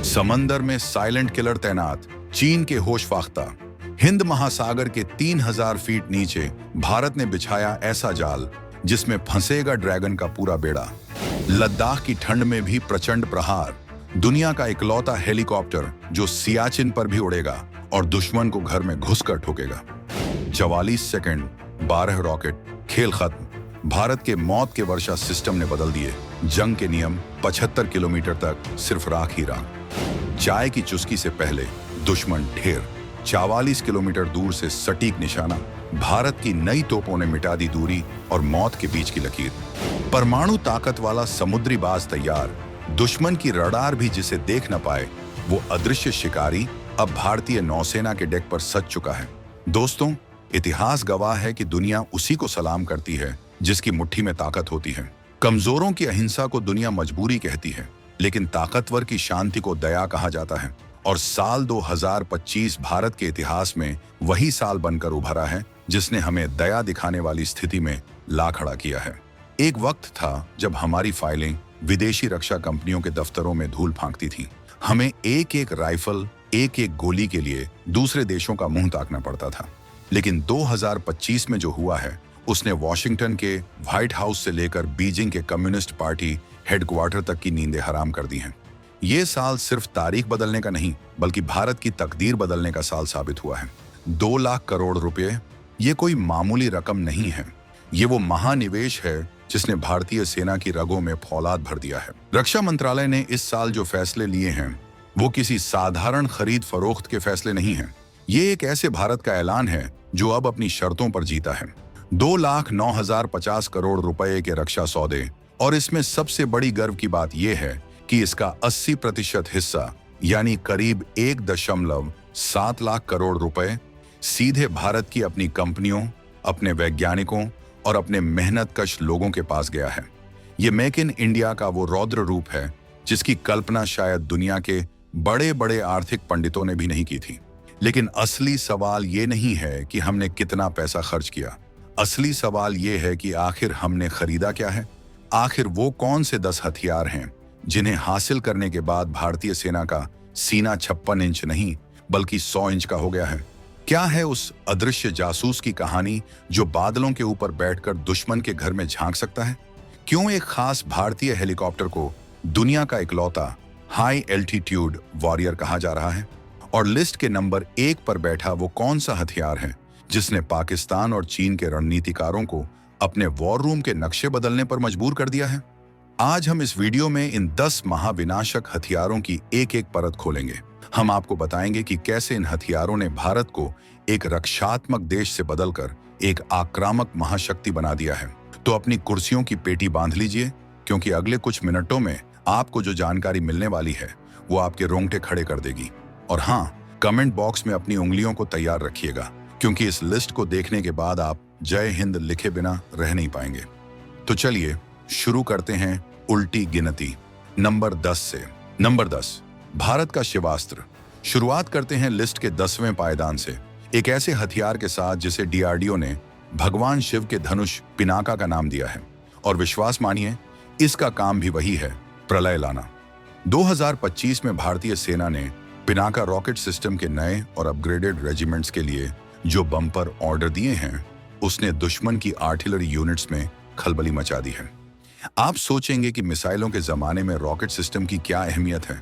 समंदर में silent killer तैनात, चीन के होश फाख्ता। हिंद महासागर के 3000 फीट नीचे भारत ने बिछाया ऐसा जाल जिसमें फंसेगा ड्रैगन का पूरा बेड़ा। लद्दाख की ठंड में भी प्रचंड प्रहार, दुनिया का इकलौता हेलीकॉप्टर जो सियाचिन पर भी उड़ेगा और दुश्मन को घर में घुसकर ठोकेगा। 44 सेकंड, 12 रॉकेट, खेल खत्म। भारत के मौत के वर्षा सिस्टम ने बदल दिए जंग के नियम। 75 किलोमीटर तक सिर्फ राख ही राख। चाय की चुस्की से पहले दुश्मन ढेर। 44 किलोमीटर दूर से सटीक निशाना। भारत की नई तोपों ने मिटा दी दूरी और मौत के बीच की लकीर। परमाणु ताकत वाला समुद्री बाज तैयार। दुश्मन की रडार भी जिसे देख न पाए, वो अदृश्य शिकारी अब भारतीय नौसेना के डेक पर सज चुका है। दोस्तों, इतिहास गवाह है कि दुनिया उसी को सलाम करती है जिसकी मुट्ठी में ताकत होती है। कमजोरों की अहिंसा को दुनिया मजबूरी कहती है, लेकिन ताकतवर की शांति को दया कहा जाता है। और साल 2025 भारत के इतिहास में वही साल बनकर उभरा है जिसने हमें दया दिखाने वाली स्थिति में ला खड़ा किया है। एक वक्त था जब हमारी फाइलें विदेशी रक्षा कंपनियों के दफ्तरों में धूल फांकती थीं। हमें एक एक राइफल, एक एक गोली के लिए दूसरे देशों का मुंह ताकना पड़ता था। लेकिन 2025 में जो हुआ है, उसने वॉशिंगटन के व्हाइट हाउस से लेकर बीजिंग के कम्युनिस्ट पार्टी हेडक्वार्टर तक की नींदें हराम कर दी हैं। ये साल सिर्फ तारीख बदलने का नहीं, बल्कि भारत की तकदीर बदलने का साल साबित हुआ है। 2 लाख करोड़ रुपए, ये कोई मामूली रकम नहीं है। ये वो महानिवेश है जिसने भारतीय सेना की रगों में फौलाद भर दिया है। रक्षा मंत्रालय ने इस साल जो फैसले लिए हैं, वो किसी साधारण खरीद फरोख्त के फैसले नहीं हैं। ये एक ऐसे भारत का ऐलान है जो अब अपनी शर्तों पर जीता है। 2,09,050 करोड़ रुपए के रक्षा सौदे, और इसमें सबसे बड़ी गर्व की बात यह है कि इसका 80% हिस्सा यानी करीब 1.7 लाख करोड़ रुपए सीधे भारत की अपनी कंपनियों, अपने वैज्ञानिकों और अपने मेहनतकश लोगों के पास गया है। ये मेक इन इंडिया का वो रौद्र रूप है जिसकी कल्पना शायद दुनिया के बड़े बड़े आर्थिक पंडितों ने भी नहीं की थी। लेकिन असली सवाल ये नहीं है कि हमने कितना पैसा खर्च किया। असली सवाल ये है कि आखिर हमने खरीदा क्या है। आखिर वो कौन से 10 हथियार हैं जिन्हें हासिल करने के बाद भारतीय सेना का सीना 56 इंच नहीं बल्कि 100 इंच का हो गया है। क्या है उस अदृश्य जासूस की कहानी जो बादलों के ऊपर बैठकर दुश्मन के घर में झांक सकता है? क्यों एक खास भारतीय हेलीकॉप्टर को दुनिया का इकलौता हाई एल्टीट्यूड वॉरियर कहा जा रहा है? और लिस्ट के नंबर 1 पर बैठा वो कौन सा हथियार है जिसने पाकिस्तान और चीन के रणनीतिकारों को अपने वॉर रूम के नक्शे बदलने पर मजबूर कर दिया है? आज हम इस वीडियो में इन 10 महाविनाशक हथियारों की एक एक परत खोलेंगे। हम आपको बताएंगे कि कैसे इन हथियारों ने भारत को एक रक्षात्मक देश से बदलकर एक आक्रामक महाशक्ति बना दिया है। तो अपनी कुर्सियों की पेटी बांध लीजिए, क्योंकि अगले कुछ मिनटों में आपको जो जानकारी मिलने वाली है वो आपके रोंगटे खड़े कर देगी। और हाँ, कमेंट बॉक्स में अपनी उंगलियों को तैयार रखिएगा, क्योंकि इस लिस्ट को देखने के बाद आप जय हिंद लिखे बिना रह नहीं पाएंगे। तो चलिए शुरू करते हैं उल्टी गिनती नंबर 10 से। नंबर 10, भारत का शिवास्त्र। शुरुआत करते हैं लिस्ट के 10वें पायदान से, एक ऐसे हथियार के साथ जिसे डीआरडीओ ने भगवान शिव के धनुष पिनाका का नाम दिया है। और विश्वास मानिए, इसका काम भी वही है, प्रलय लाना। 2025 में भारतीय सेना ने पिनाका रॉकेट सिस्टम के नए और अपग्रेडेड रेजिमेंट्स के लिए जो बम्पर ऑर्डर दिए हैं, उसने दुश्मन की आर्टिलरी यूनिट्स में खलबली मचा दी है। आप सोचेंगे कि मिसाइलों के जमाने में रॉकेट सिस्टम की क्या अहमियत है,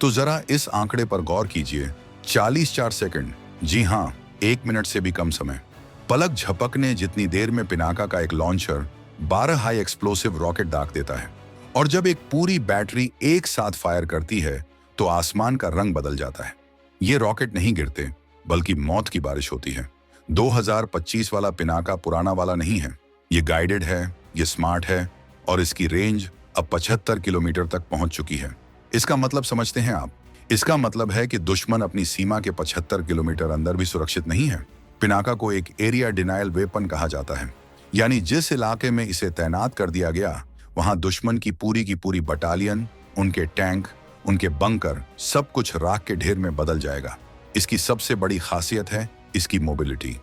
तो जरा इस आंकड़े पर गौर कीजिए। 44 सेकंड, जी हाँ, 1 मिनट से भी कम समय। पलक झपकने जितनी देर में पिनाका का एक लॉन्चर 12 हाई एक्सप्लोसिव रॉकेट दाग देता है। और जब एक पूरी बैटरी एक साथ फायर करती है तो आसमान का रंग बदल जाता है। ये रॉकेट नहीं गिरते, बल्कि मौत की बारिश होती है। 2025 वाला पिनाका पुराना वाला नहीं है। ये गाइडेड है, ये स्मार्ट है, और इसकी रेंज अब 75 किलोमीटर तक पहुंच चुकी है। इसका मतलब समझते हैं आप? इसका मतलब है कि दुश्मन अपनी सीमा के 75 किलोमीटर अंदर भी सुरक्षित नहीं है। पिनाका को एक एरिया डिनायल वेपन कहा जाता है, यानी जिस इलाके में इसे तैनात कर दिया गया वहां दुश्मन की पूरी बटालियन, उनके टैंक, उनके बंकर, सब कुछ राख के ढेर में बदल जाएगा। इसकी सबसे बड़ी खासियत है इसकी मोबिलिटी।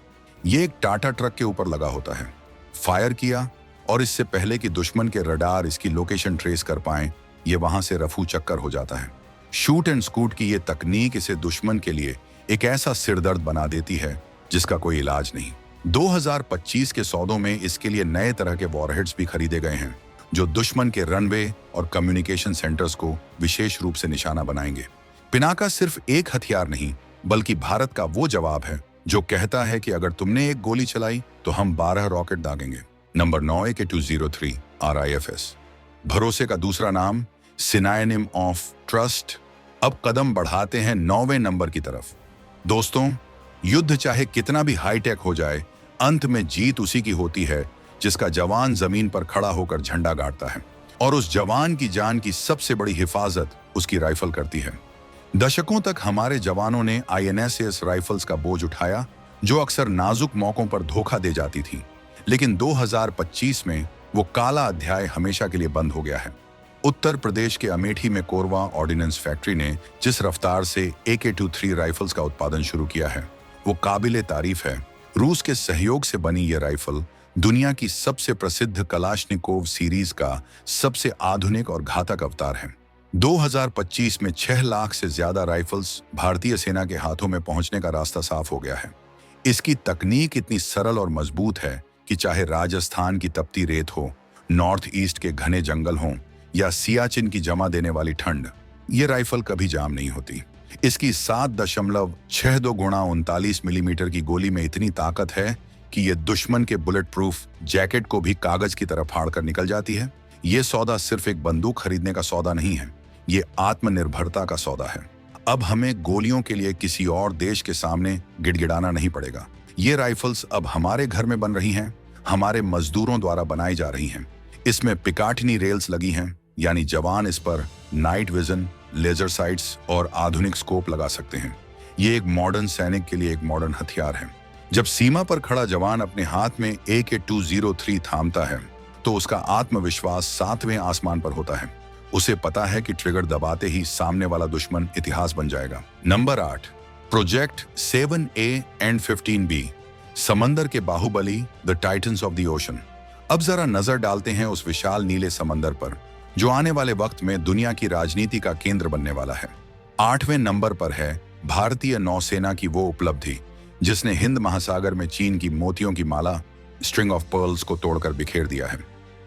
ये एक टाटा ट्रक के ऊपर लगा होता है। फायर किया और इससे पहले कि दुश्मन के रडार इसकी लोकेशन ट्रेस कर पाएं, ये वहां से रफू चक्कर हो जाता है। शूट एंड स्कूट की ये तकनीक इसे दुश्मन के लिए एक ऐसा सिरदर्द बना देती है जिसका कोई इलाज नहीं। 2025 के सौदों में इसके लिए नए तरह के वॉरहेड्स भी खरीदे गए हैं जो दुश्मन के रनवे और कम्युनिकेशन सेंटर्स को विशेष रूप से निशाना बनाएंगे। पिनाका सिर्फ एक हथियार नहीं बल्कि भारत का वो जवाब है जो कहता है कि अगर तुमने एक गोली चलाई तो हम 12 रॉकेट दागेंगे। नंबर 9 AK-203 RIFS, भरोसे का दूसरा नाम, सिनायनिम ऑफ ट्रस्ट। अब कदम बढ़ाते हैं 9वें नंबर की तरफ। दोस्तों, युद्ध चाहे कितना भी हाईटेक हो जाए, अंत में जीत उसी की होती है जिसका जवान जमीन पर खड़ा होकर झंडा गाड़ता है, और उस जवान की जान की सबसे बड़ी हिफाजत उसकी राइफल करती है। दशकों तक हमारे जवानों ने INSS राइफल्स का बोझ उठाया जो अक्सर नाजुक मौकों पर धोखा दे जाती थी, लेकिन 2025 में वो काला अध्याय हमेशा के लिए बंद हो गया है। उत्तर प्रदेश के अमेठी में कोरवा ऑर्डिनेंस फैक्ट्री ने जिस रफ्तार से AK-23 राइफल्स का उत्पादन शुरू किया है वो काबिले तारीफ है। रूस के सहयोग से बनी ये राइफल दुनिया की सबसे प्रसिद्ध कलाशनिकोव सीरीज का सबसे आधुनिक और घातक अवतार है। 2025 में 6 लाख से ज्यादा राइफल्स भारतीय सेना के हाथों में पहुंचने का रास्ता साफ हो गया है। इसकी तकनीक इतनी सरल और मजबूत है कि चाहे राजस्थान की तपती रेत हो, नॉर्थ ईस्ट के घने जंगल हों या सियाचिन की जमा देने वाली ठंड, ये राइफल कभी जाम नहीं होती। इसकी 7.62 गुणा 39 मिलीमीटर की गोली में इतनी ताकत है कि ये दुश्मन के बुलेट प्रूफ जैकेट को भी कागज की तरह फाड़ कर निकल जाती है। ये सौदा सिर्फ एक बंदूक खरीदने का सौदा नहीं है, ये आत्मनिर्भरता का सौदा है। अब हमें गोलियों के लिए किसी और देश के सामने गिड़गिड़ाना नहीं पड़ेगा। ये राइफल्स अब हमारे घर में बन रही हैं, हमारे मजदूरों द्वारा बनाई जा रही हैं। इसमें पिकाटिनी रेल्स लगी हैं, यानी जवान इस पर नाइट विजन, लेजर साइट्स और आधुनिक स्कोप लगा सकते हैं। ये एक मॉडर्न सैनिक के लिए एक मॉडर्न हथियार है। जब सीमा पर खड़ा जवान अपने हाथ में AK-203 थामता है तो उसका आत्मविश्वास 7वें आसमान पर होता है। उसे पता है कि ट्रिगर दबाते ही सामने वाला दुश्मन इतिहास बन जाएगा। Number 8, project 7A and 15B, समंदर के Baahubali, the titans of the ocean. अब जरा नजर डालते हैं उस विशाल नीले समंदर पर जो आने वाले वक्त में दुनिया की राजनीति का केंद्र बनने वाला है। 8वें नंबर पर है भारतीय नौसेना की वो उपलब्धि जिसने हिंद महासागर में चीन की मोतियों की माला, स्ट्रिंग ऑफ पर्ल्स को तोड़कर बिखेर दिया है।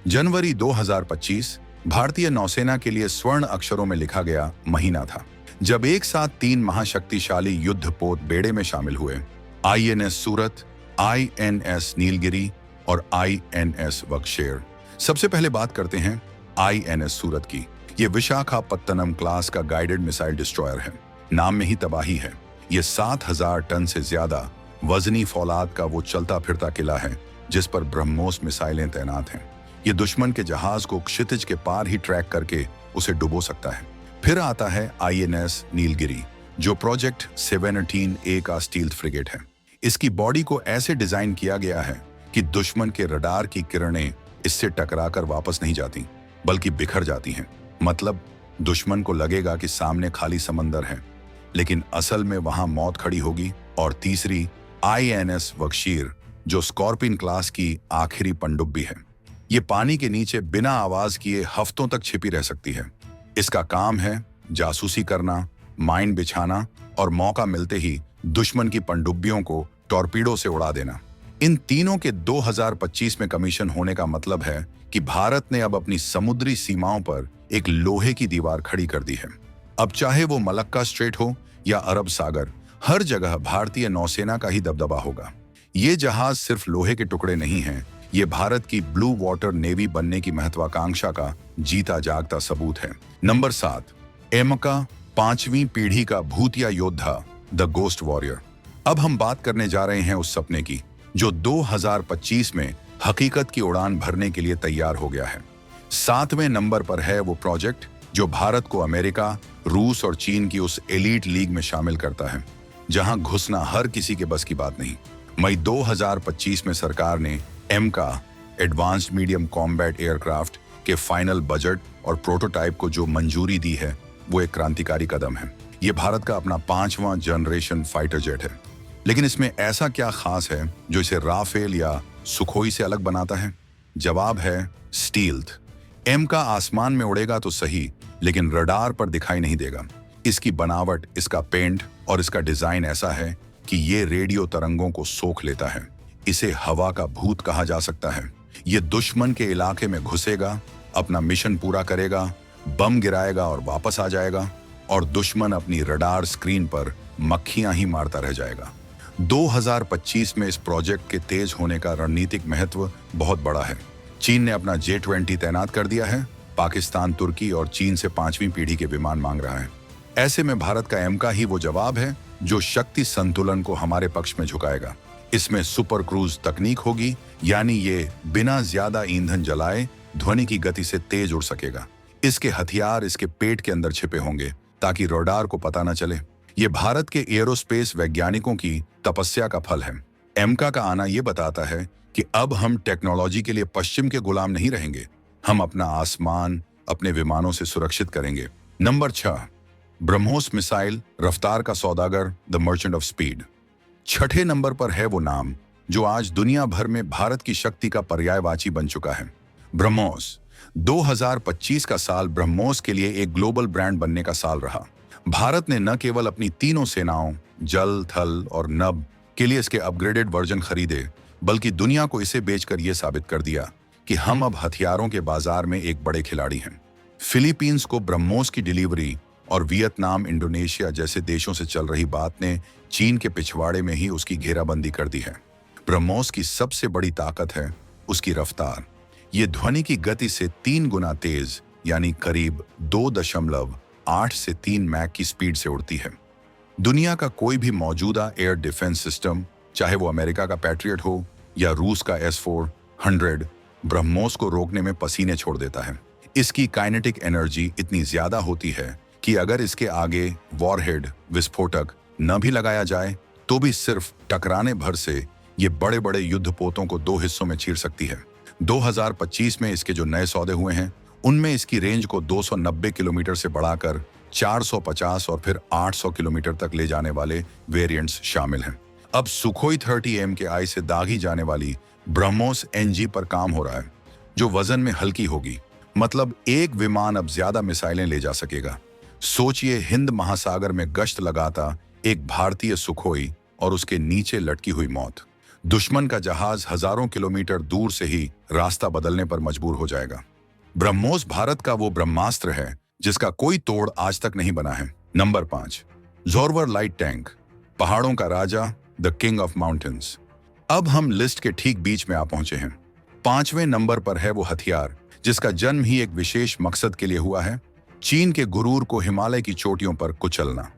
जनवरी 2025 भारतीय नौसेना के लिए स्वर्ण अक्षरों में लिखा गया महीना था, जब एक साथ 3 महाशक्तिशाली युद्धपोत बेड़े में शामिल हुए। INS सूरत, INS नीलगिरी और INS वक्षेर। सबसे पहले बात करते हैं INS सूरत की। ये विशाखापत्तनम क्लास का गाइडेड मिसाइल डिस्ट्रॉयर है। नाम में ही तबाही है। ये 7000 टन से ज्यादा वजनी फौलाद का वो चलता फिरता किला है जिस पर ब्रह्मोस मिसाइलें तैनात हैं। ये दुश्मन के जहाज को क्षितिज के पार ही ट्रैक करके उसे डुबो सकता है। फिर आता है INS नीलगिरी जो प्रोजेक्ट 17A का स्टील्थ फ्रिगेट है। इसकी बॉडी को ऐसे डिजाइन किया गया है कि दुश्मन के रडार की किरणें इससे टकराकर वापस नहीं जाती बल्कि बिखर जाती हैं। मतलब दुश्मन को लगेगा कि सामने खाली समंदर है, लेकिन असल में वहां मौत खड़ी होगी। और तीसरी INS वक्षीर जो स्कॉर्पियन क्लास की आखिरी पनडुब्बी है। ये पानी के नीचे बिना आवाज किए हफ्तों तक छिपी रह सकती है। इसका काम है जासूसी करना, माइन बिछाना और मौका मिलते ही दुश्मन की पनडुब्बियों को टॉर्पीडो से उड़ा देना। इन तीनों के 2025 में कमीशन होने का मतलब है कि भारत ने अब अपनी समुद्री सीमाओं पर एक लोहे की दीवार खड़ी कर दी है। अब चाहे वो मलक्का स्ट्रेट हो या अरब सागर, हर जगह भारतीय नौसेना का ही दबदबा होगा। ये जहाज सिर्फ लोहे के टुकड़े नहीं हैं, ये भारत की ब्लू वाटर नेवी बनने की महत्वाकांक्षा का जीता जागता सबूत है। नंबर 7, एमका 5वीं पीढ़ी का भूतिया योद्धा, द गोस्ट वॉरियर। अब हम बात करने जा रहे हैं उस सपने की जो 2025 में हकीकत की उड़ान भरने के लिए तैयार हो गया है। 7वें नंबर पर है वो प्रोजेक्ट जो भारत को अमेरिका, रूस और चीन की उस एलीट लीग में शामिल करता है जहां घुसना हर किसी के बस की बात नहीं। मई 2025 में सरकार ने एमका एडवांस्ड मीडियम कॉम्बैट एयरक्राफ्ट के फाइनल बजट और प्रोटोटाइप को जो मंजूरी दी है वो एक क्रांतिकारी कदम है। ये भारत का अपना 5वां जनरेशन फाइटर जेट है। लेकिन इसमें ऐसा क्या खास है जो इसे राफेल या सुखोई से अलग बनाता है? जवाब है स्टील्थ। एमका आसमान में उड़ेगा तो सही, लेकिन रडार पर दिखाई नहीं देगा। इसकी बनावट, इसका पेंट और इसका डिजाइन ऐसा है कि ये रेडियो तरंगों को सोख लेता है। इसे हवा का भूत कहा जा सकता है। ये दुश्मन के इलाके में घुसेगा, अपना मिशन पूरा करेगा, बम गिराएगा और वापस आ जाएगा, और दुश्मन अपनी रडार स्क्रीन पर मक्खियां ही मारता रह जाएगा। 2025 में इस प्रोजेक्ट के तेज होने का रणनीतिक महत्व बहुत बड़ा है। चीन ने अपना J-20 तैनात कर दिया है। पाकिस्तान, तुर्की और चीन से 5वीं पीढ़ी के विमान मांग रहा है। ऐसे में भारत का एमका ही वो जवाब है जो शक्ति संतुलन को हमारे पक्ष में झुकाएगा। इसमें सुपर क्रूज तकनीक होगी, यानी ये बिना ज्यादा ईंधन जलाए ध्वनि की गति से तेज उड़ सकेगा। इसके हथियार इसके पेट के अंदर छिपे होंगे ताकि रडार को पता न चले। ये भारत के एरोस्पेस वैज्ञानिकों की तपस्या का फल है। एमका का आना ये बताता है कि अब हम टेक्नोलॉजी के लिए पश्चिम के गुलाम नहीं रहेंगे। हम अपना आसमान अपने विमानों से सुरक्षित करेंगे। नंबर 6, ब्रह्मोस मिसाइल, रफ्तार का सौदागर, द मर्चेंट ऑफ स्पीड। छठे नंबर पर है वो नाम जो आज दुनिया भर में भारत की शक्ति का पर्यायवाची बन चुका है, ब्रह्मोस। 2025 का साल ब्रह्मोस के लिए एक ग्लोबल ब्रांड बनने का साल रहा। भारत ने न केवल अपनी तीनों सेनाओं, जल, थल और नभ के लिए इसके अपग्रेडेड वर्जन खरीदे, बल्कि दुनिया को इसे बेचकर यह साबित कर दिया कि हम अब हथियारों के बाजार में एक बड़े खिलाड़ी हैं। फिलीपींस को ब्रह्मोस की डिलीवरी और वियतनाम, इंडोनेशिया जैसे देशों से चल रही बात ने चीन के पिछवाड़े में ही उसकी घेराबंदी कर दी है। ब्रह्मोस की सबसे बड़ी ताकत है उसकी रफ्तार। ये ध्वनि की गति से 3 गुना तेज, यानी करीब 2.8 से 3 मैक की स्पीड से उड़ती है। दुनिया का कोई भी मौजूदा एयर डिफेंस सिस्टम, चाहे वो अमेरिका का पैट्रियट हो या रूस का S-400, ब्रह्मोस को रोकने में पसीने छोड़ देता है। इसकी काइनेटिक एनर्जी इतनी ज्यादा होती है कि अगर इसके आगे वॉरहेड, विस्फोटक न भी लगाया जाए तो भी सिर्फ टकराने भर से ये बड़े बड़े युद्धपोतों को 2 हिस्सों में चीर सकती है। 2025 में इसके जो नए सौदे हुए हैं उनमें इसकी रेंज को 290 किलोमीटर से बढ़ाकर 450 और फिर 800 किलोमीटर तक ले जाने वाले वेरिएंट्स शामिल हैं। अब सुखोई 30 MKI से दागी जाने वाली ब्रह्मोस NG पर काम हो रहा है, जो वजन में हल्की होगी। मतलब एक विमान अब ज्यादा मिसाइलें ले जा सकेगा। सोचिए, हिंद महासागर में गश्त लगाता एक भारतीय सुखोई और उसके नीचे लटकी हुई मौत। दुश्मन का जहाज हजारों किलोमीटर दूर से ही रास्ता बदलने पर मजबूर हो जाएगा। ब्रह्मोस भारत का वो ब्रह्मास्त्र है जिसका कोई तोड़ आज तक नहीं बना है। नंबर 5, ज़ोरवर लाइट टैंक, पहाड़ों का राजा, द किंग ऑफ माउंटेन्स। अब हम लिस्ट के ठीक बीच में आ पहुंचे हैं। 5वें नंबर पर है वो हथियार जिसका जन्म ही एक विशेष मकसद के लिए हुआ है, चीन के गुरूर को हिमालय की चोटियों पर कुचलना।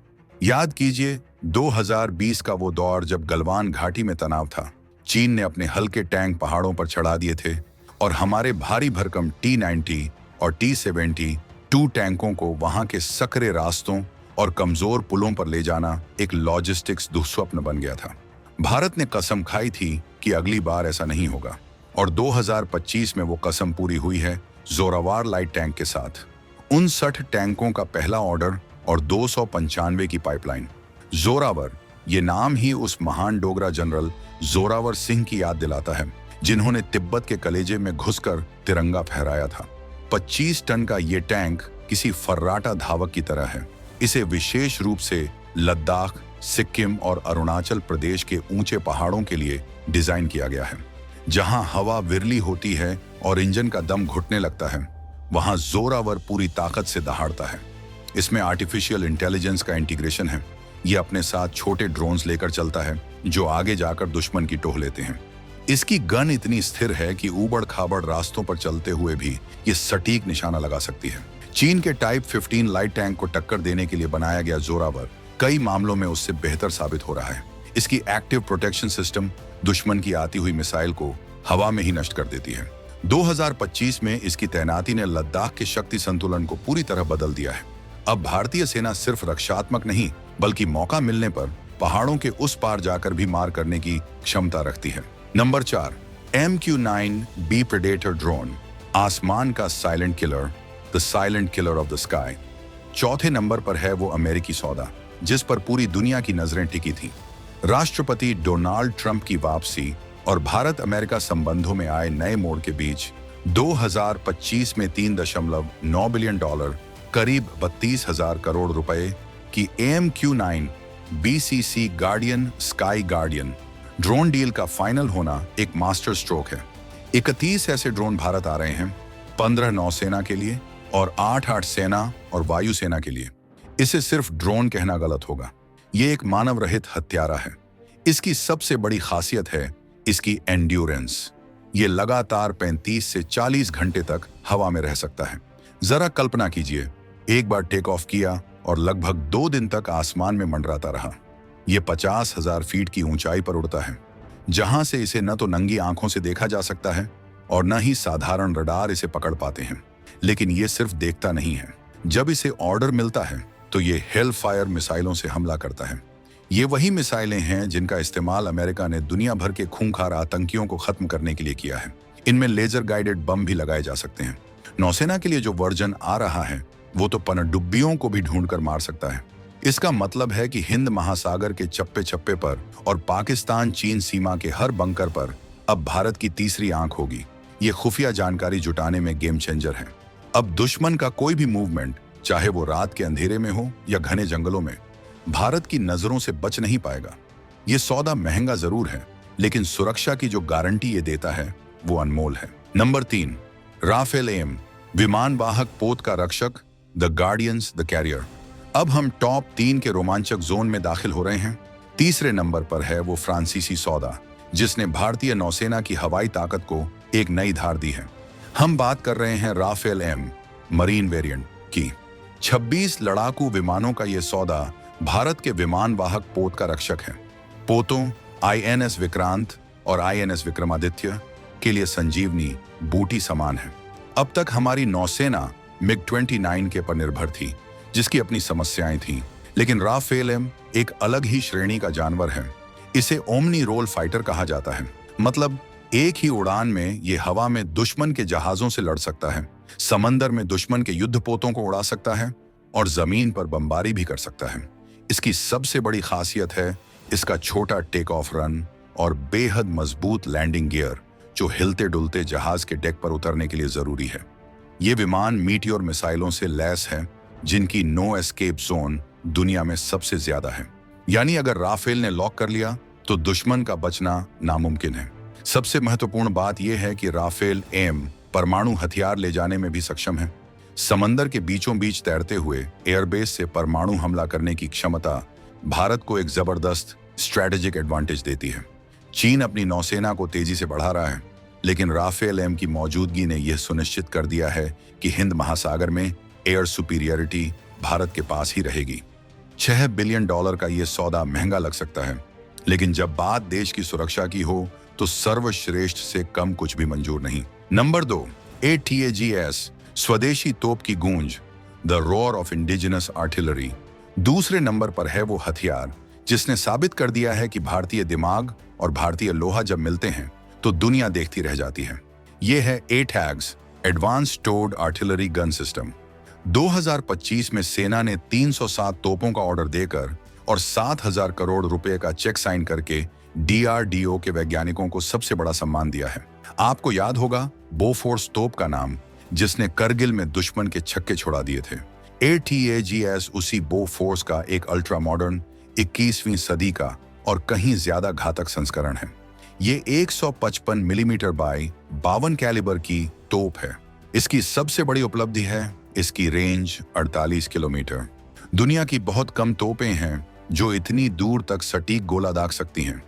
याद कीजिए 2020 का वो दौर जब गलवान घाटी में तनाव था। चीन ने अपने हल्के टैंक पहाड़ों पर चढ़ा दिए थे और हमारे भारी भरकम T-90 और T-70 2 टैंकों को वहां के सकरे रास्तों और कमजोर पुलों पर ले जाना एक लॉजिस्टिक्स दुस्वप्न बन गया था। भारत ने कसम खाई थी कि अगली बार ऐसा नहीं होगा, और 2025 में वो कसम पूरी हुई है ज़ोरावर लाइट टैंक के साथ। 59 टैंकों का पहला ऑर्डर और 295 की पाइपलाइन। ज़ोरावर, ये नाम ही उस महान डोगरा जनरल ज़ोरावर सिंह की याद दिलाता है जिन्होंने तिब्बत के कलेजे में घुसकर तिरंगा फहराया था। 25 टन का ये टैंक किसी फर्राटा धावक की तरह है। इसे विशेष रूप से लद्दाख, सिक्किम और अरुणाचल प्रदेश के ऊंचे पहाड़ों के लिए डिजाइन किया गया है। जहां हवा विरली होती है और इंजन का दम घुटने लगता है, वहां ज़ोरावर पूरी ताकत से दहाड़ता है। इसमें आर्टिफिशियल इंटेलिजेंस का इंटीग्रेशन है। ये अपने साथ छोटे ड्रोन्स लेकर चलता है जो आगे जाकर दुश्मन की टोह लेते हैं। इसकी गन इतनी स्थिर है कि ऊबड़ खाबड़ रास्तों पर चलते हुए भी ये सटीक निशाना लगा सकती है। चीन के टाइप 15 लाइट टैंक को टक्कर देने के लिए बनाया गया ज़ोरावर कई मामलों में उससे बेहतर साबित हो रहा है। इसकी एक्टिव प्रोटेक्शन सिस्टम दुश्मन की आती हुई मिसाइल को हवा में ही नष्ट कर देती है। 2025 में इसकी तैनाती ने लद्दाख के शक्ति संतुलन को पूरी तरह बदल दिया है। अब भारतीय सेना सिर्फ रक्षात्मक नहीं, बल्कि मौका मिलने पर पहाड़ों के उस पार जाकर भी मार करने की क्षमता रखती है। नंबर 4, MQ-9B प्रेडेटर ड्रोन, आसमान का silent killer, the silent killer of the sky. चौथे नंबर पर है वो अमेरिकी सौदा जिस पर पूरी दुनिया की नजरें टिकी थी। राष्ट्रपति डोनाल्ड ट्रंप की वापसी और भारत अमेरिका संबंधों में आए नए मोड़ के बीच 2025 में $3.9 बिलियन, करीब 32,000 करोड़ रुपए कि AMQ-9 BCC guardian sky guardian drone deal का फाइनल होना एक मास्टर स्ट्रोक है। 31 ऐसे ड्रोन भारत आ रहे हैं, 15 नौसेना के लिए और 8 सेना और वायुसेना के लिए। इसे सिर्फ ड्रोन कहना गलत होगा, ये एक मानव रहित हत्यारा है। इसकी सबसे बड़ी खासियत है इसकी एंड्योरेंस। ये लगातार 35 से 40 घंटे तक हवा में रह सकता है। जरा कल्पना कीजिए, एक बार टेक ऑफ किया और लगभग 2 दिन तक आसमान में मंडराता रहा। ये 50,000 फीट की ऊंचाई पर उड़ता है, जहां से इसे न तो नंगी आंखों से देखा जा सकता है और न ही साधारण रडार इसे पकड़ पाते हैं। लेकिन ये सिर्फ देखता नहीं है, जब इसे ऑर्डर मिलता है तो ये हेल फायर मिसाइलों से हमला करता है। ये वही मिसाइलें हैं जिनका इस्तेमाल अमेरिका ने दुनिया भर के खूंखार आतंकियों को खत्म करने के लिए किया है। इनमें लेजर गाइडेड बम भी लगाए जा सकते हैं। नौसेना के लिए जो वर्जन आ रहा है वो तो पनडुब्बियों को भी ढूंढकर मार सकता है। इसका मतलब है कि हिंद महासागर के चप्पे चप्पे पर और पाकिस्तान चीन सीमा के हर बंकर पर अब भारत की तीसरी आंख होगी। ये खुफिया जानकारी जुटाने में गेम चेंजर है। अब दुश्मन का कोई भी मूवमेंट, चाहे वो रात के अंधेरे में हो या घने जंगलों में, भारत की नजरों से बच नहीं पाएगा। ये सौदा महंगा जरूर है, लेकिन सुरक्षा की जो गारंटी ये देता है वो अनमोल है। नंबर 3, राफेल एम विमान वाहक पोत का रक्षक, द गार्डियंस द कैरियर। अब हम टॉप 3 के रोमांचक जोन में दाखिल हो रहे हैं। तीसरे नंबर पर है वो फ्रांसीसी सौदा, जिसने भारतीय नौसेना की हवाई ताकत को एक नई धार दी है। हम बात कर रहे हैं राफेल एम मरीन वेरिएंट की। 26 लड़ाकू विमानों का ये सौदा भारत के विमान वाहक पोत का रक्षक है। पोतों INS विक्रांत और INS विक्रमादित्य के लिए संजीवनी बूटी समान है। अब तक हमारी नौसेना MiG-29 के पर निर्भर थी, जिसकी अपनी समस्याएं थीं, लेकिन राफेल एम एक अलग ही श्रेणी का जानवर है। इसे ओमनी रोल फाइटर कहा जाता है। मतलब एक ही उड़ान में ये हवा में दुश्मन के जहाजों से लड़ सकता है, समंदर में दुश्मन के युद्धपोतों को उड़ा सकता है और जमीन पर बमबारी भी कर सकता है। इसकी सबसे बड़ी खासियत है इसका छोटा टेक ऑफ रन और बेहद मजबूत लैंडिंग गियर, जो हिलते डुलते जहाज के डेक पर उतरने के लिए जरूरी है। ये विमान मीटियोर मिसाइलों से लैस है, जिनकी नो एस्केप जोन दुनिया में सबसे ज्यादा है। यानी अगर राफेल ने लॉक कर लिया तो दुश्मन का बचना नामुमकिन है। सबसे महत्वपूर्ण बात यह है कि राफेल एम परमाणु हथियार ले जाने में भी सक्षम है। समंदर के बीचों बीच तैरते हुए एयरबेस से परमाणु हमला करने की क्षमता भारत को एक जबरदस्त स्ट्रैटेजिक एडवांटेज देती है। चीन अपनी नौसेना को तेजी से बढ़ा रहा है, लेकिन राफेल एम की मौजूदगी ने यह सुनिश्चित कर दिया है कि हिंद महासागर में एयर सुपीरियरिटी भारत के पास ही रहेगी। $6 बिलियन का यह सौदा महंगा लग सकता है, लेकिन जब बात देश की सुरक्षा की हो तो सर्वश्रेष्ठ से कम कुछ भी मंजूर नहीं। नंबर 2, ATAGS स्वदेशी तोप की गूंज, the roar of indigenous artillery. दूसरे नंबर पर है वो हथियार जिसने साबित कर दिया है कि भारतीय दिमाग और भारतीय लोहा जब मिलते हैं तो दुनिया देखती रह जाती है। ये है ATAGS advance towed artillery gun system. 2025 में सेना ने 307 तोपों का ऑर्डर देकर और 7,000 करोड़ रुपए का चेक साइन करके DRDO के वैज्ञानिकों को सबसे बड़ा सम्मान दिया है। आपको याद होगा बोफोर्स तोप का नाम, जिसने करगिल में दुश्मन के छक्के छुड़ा दिए थे। ATAGS उसी बोफोर्स का एक अल्ट्रा मॉडर्न 21वीं सदी का और कहीं ज्यादा घातक संस्करण है। ये 155 मिलीमीटर बाई 52 कैलिबर की तोप है। इसकी सबसे बड़ी उपलब्धि है इसकी रेंज 48 किलोमीटर। दुनिया की बहुत कम तोपें हैं जो इतनी दूर तक सटीक गोला दाग सकती हैं।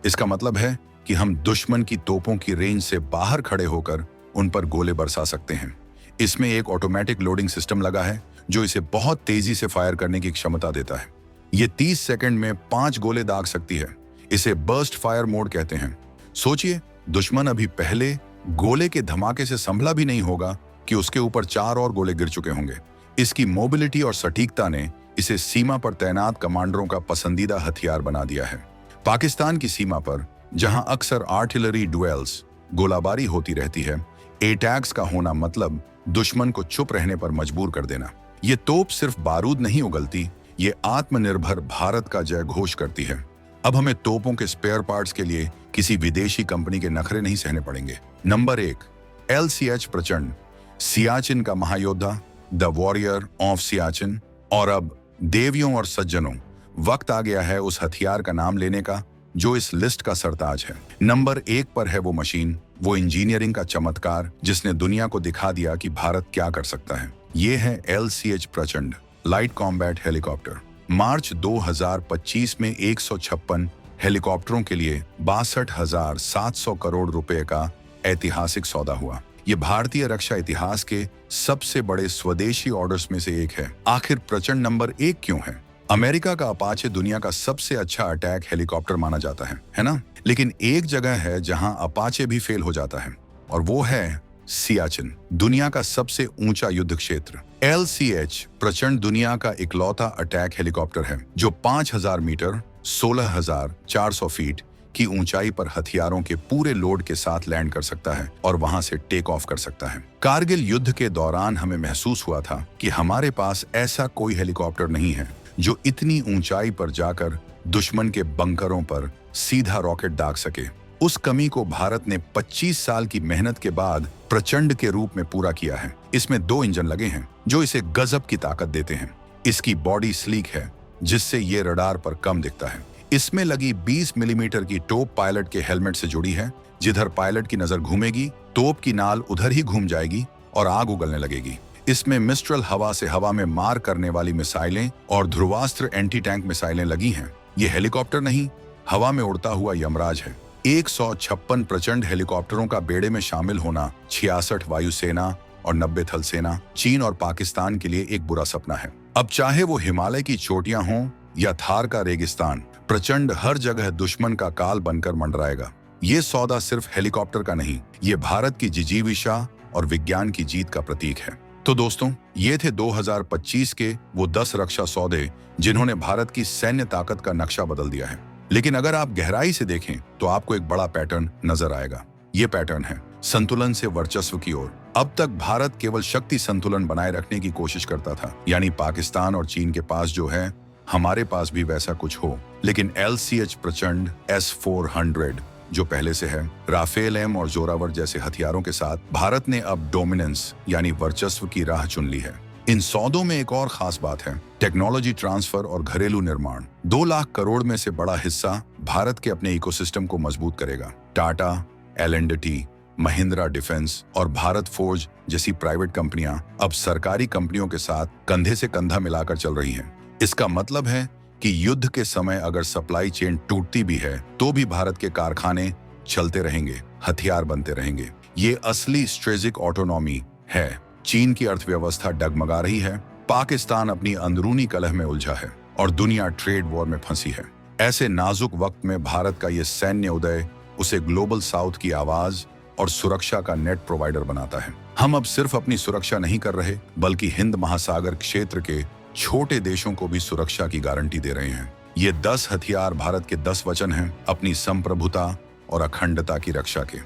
इसका मतलब है कि हम दुश्मन की तोपों की रेंज से बाहर खड़े होकर उन पर गोले बरसा सकते हैं। इसमें एक ऑटोमेटिक लोडिंग सिस्टम लगा है जो इसे बहुत तेजी से फायर करने की क्षमता देता है। ये 30 सेकंड में 5 गोले दाग सकती है। इसे बर्स्ट फायर मोड कहते हैं। सोचिए, दुश्मन अभी पहले गोले के धमाके से संभला भी नहीं होगा कि उसके ऊपर 4 और गोले गिर चुके होंगे। इसकी मोबिलिटी और सटीकता ने इसे सीमा पर तैनात कमांडरों का पसंदीदा हथियार बना दिया है। पाकिस्तान की सीमा पर, जहां अक्सर आर्टिलरी डुएल्स गोलाबारी होती रहती है, ATAGS का होना मतलब दुश्मन को चुप रहने पर मजबूर कर देना। ये तोप सिर्फ बारूद नहीं उगलती, ये आत्मनिर्भर भारत का जय घोष करती है। अब हमें तोपों के स्पेयर पार्ट्स के लिए किसी विदेशी कंपनी के नखरे नहीं सहने पड़ेंगे। नंबर 1, LCH प्रचंड, सियाचिन का महायोद्धा, द वॉरियर ऑफ सियाचिन। और अब देवियों और सज्जनों, वक्त आ गया है उस हथियार का नाम लेने का जो इस लिस्ट का सरताज है। नंबर 1 पर है वो मशीन, वो इंजीनियरिंग का चमत्कार जिसने दुनिया को दिखा दिया कि भारत क्या कर सकता है। ये है LCH प्रचंड लाइट कॉम्बैट हेलीकॉप्टर। मार्च 2025 में 156 हेलीकॉप्टरों के लिए 62,700 करोड़ रुपए का ऐतिहासिक सौदा हुआ। ये भारतीय रक्षा इतिहास के सबसे बड़े स्वदेशी ऑर्डर्स में से एक है। आखिर प्रचंड नंबर 1 क्यों है? अमेरिका का अपाचे दुनिया का सबसे अच्छा अटैक हेलीकॉप्टर माना जाता है ना? लेकिन एक जगह है जहां अपाचे भी फेल हो जाता है और वो है सियाचिन, दुनिया का सबसे ऊंचा युद्ध क्षेत्र। LCH प्रचंड दुनिया का इकलौता अटैक हेलीकॉप्टर है जो 5,000 मीटर 16,400 फीट की ऊंचाई पर हथियारों के पूरे लोड के साथ लैंड कर सकता है और वहां से टेक ऑफ कर सकता है। कारगिल युद्ध के दौरान हमें महसूस हुआ था कि हमारे पास ऐसा कोई हेलीकॉप्टर नहीं है जो इतनी ऊंचाई पर जाकर दुश्मन के बंकरों पर सीधा रॉकेट दाग सके। उस कमी को भारत ने 25 साल की मेहनत के बाद प्रचंड के रूप में पूरा किया है। इसमें 2 इंजन लगे हैं जो इसे गजब की ताकत देते हैं। इसकी बॉडी स्लीक है जिससे ये रडार पर कम दिखता है। इसमें लगी 20 मिलीमीटर की टोप पायलट के हेलमेट से जुड़ी है। जिधर पायलट की नजर घूमेगी तोप की नाल उधर ही घूम जाएगी और आग उगलने लगेगी। इसमें मिस्ट्रल हवा से हवा में मार करने वाली मिसाइलें और ध्रुवास्त्र एंटी टैंक मिसाइलें लगी हैं। ये हेलीकॉप्टर नहीं, हवा में उड़ता हुआ यमराज है। 156 प्रचंड हेलीकॉप्टरों का बेड़े में शामिल होना 66 वायुसेना और 90 थल सेना, चीन और पाकिस्तान के लिए एक बुरा सपना है। अब चाहे वो हिमालय की चोटियां हों या थार का रेगिस्तान, प्रचंड हर जगह दुश्मन का काल बनकर मंडराएगा। ये सौदा सिर्फ हेलीकॉप्टर का नहीं, ये भारत की जिजीविषा और विज्ञान की जीत का प्रतीक है। तो दोस्तों, ये थे 2025 के वो 10 रक्षा सौदे जिन्होंने भारत की सैन्य ताकत का नक्शा बदल दिया है। लेकिन अगर आप गहराई से देखें तो आपको एक बड़ा पैटर्न नजर आएगा। ये पैटर्न है संतुलन से वर्चस्व की ओर। अब तक भारत केवल शक्ति संतुलन बनाए रखने की कोशिश करता था, यानी पाकिस्तान और चीन के पास जो है हमारे पास भी वैसा कुछ हो। लेकिन LCH प्रचंड S-400 जो पहले से है, राफेल M और जोरावर जैसे हथियारों के साथ भारत ने अब डोमिनेंस यानी वर्चस्व की राह चुन ली है। इन सौदों में एक और खास बात है, टेक्नोलॉजी ट्रांसफर और घरेलू निर्माण। 2 लाख करोड़ में से बड़ा हिस्सा भारत के अपने इकोसिस्टम को मजबूत करेगा। टाटा, L&T, महिंद्रा डिफेंस और भारत फोर्ज जैसी प्राइवेट कंपनियां अब सरकारी कंपनियों के साथ कंधे से कंधा मिलाकर चल रही हैं। इसका मतलब है कि युद्ध के समय अगर सप्लाई चेन टूटती भी है तो भी भारत के कारखाने चलते रहेंगे, हथियार बनते रहेंगे। ये असली स्ट्रेटेजिक ऑटोनॉमी है। चीन की अर्थव्यवस्था डगमगा रही है, पाकिस्तान अपनी अंदरूनी कलह में उलझा है और दुनिया ट्रेड वॉर में फंसी है। ऐसे नाजुक वक्त में भारत का ये सैन्य उदय उसे ग्लोबल साउथ की आवाज और सुरक्षा का नेट प्रोवाइडर बनाता है। हम अब सिर्फ अपनी सुरक्षा नहीं कर रहे, बल्कि हिंद महासागर क्षेत्र के छोटे देशों को भी सुरक्षा की गारंटी दे रहे हैं। ये 10 हथियार भारत के 10 वचन हैं अपनी संप्रभुता और अखंडता की रक्षा के।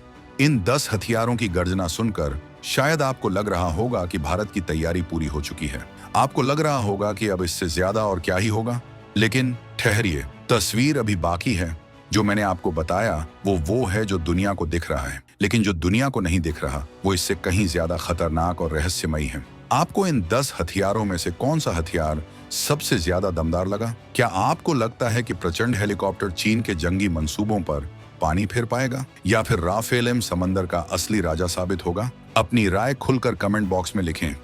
इन 10 हथियारों की गर्जना सुनकर शायद आपको लग रहा होगा कि भारत की तैयारी पूरी हो चुकी है। आपको लग रहा होगा कि अब इससे ज्यादा और क्या ही होगा। लेकिन ठहरिए, तस्वीर अभी बाकी है। जो मैंने आपको बताया वो है जो दुनिया को दिख रहा है, लेकिन जो दुनिया को नहीं दिख रहा वो इससे कहीं ज्यादा खतरनाक और रहस्यमयी है। आपको इन 10 हथियारों में से कौन सा हथियार सबसे ज्यादा दमदार लगा? क्या आपको लगता है कि प्रचंड हेलीकॉप्टर चीन के जंगी मंसूबों पर पानी फेर पाएगा, या फिर राफेल M समंदर का असली राजा साबित होगा? अपनी राय खुलकर कमेंट बॉक्स में लिखें।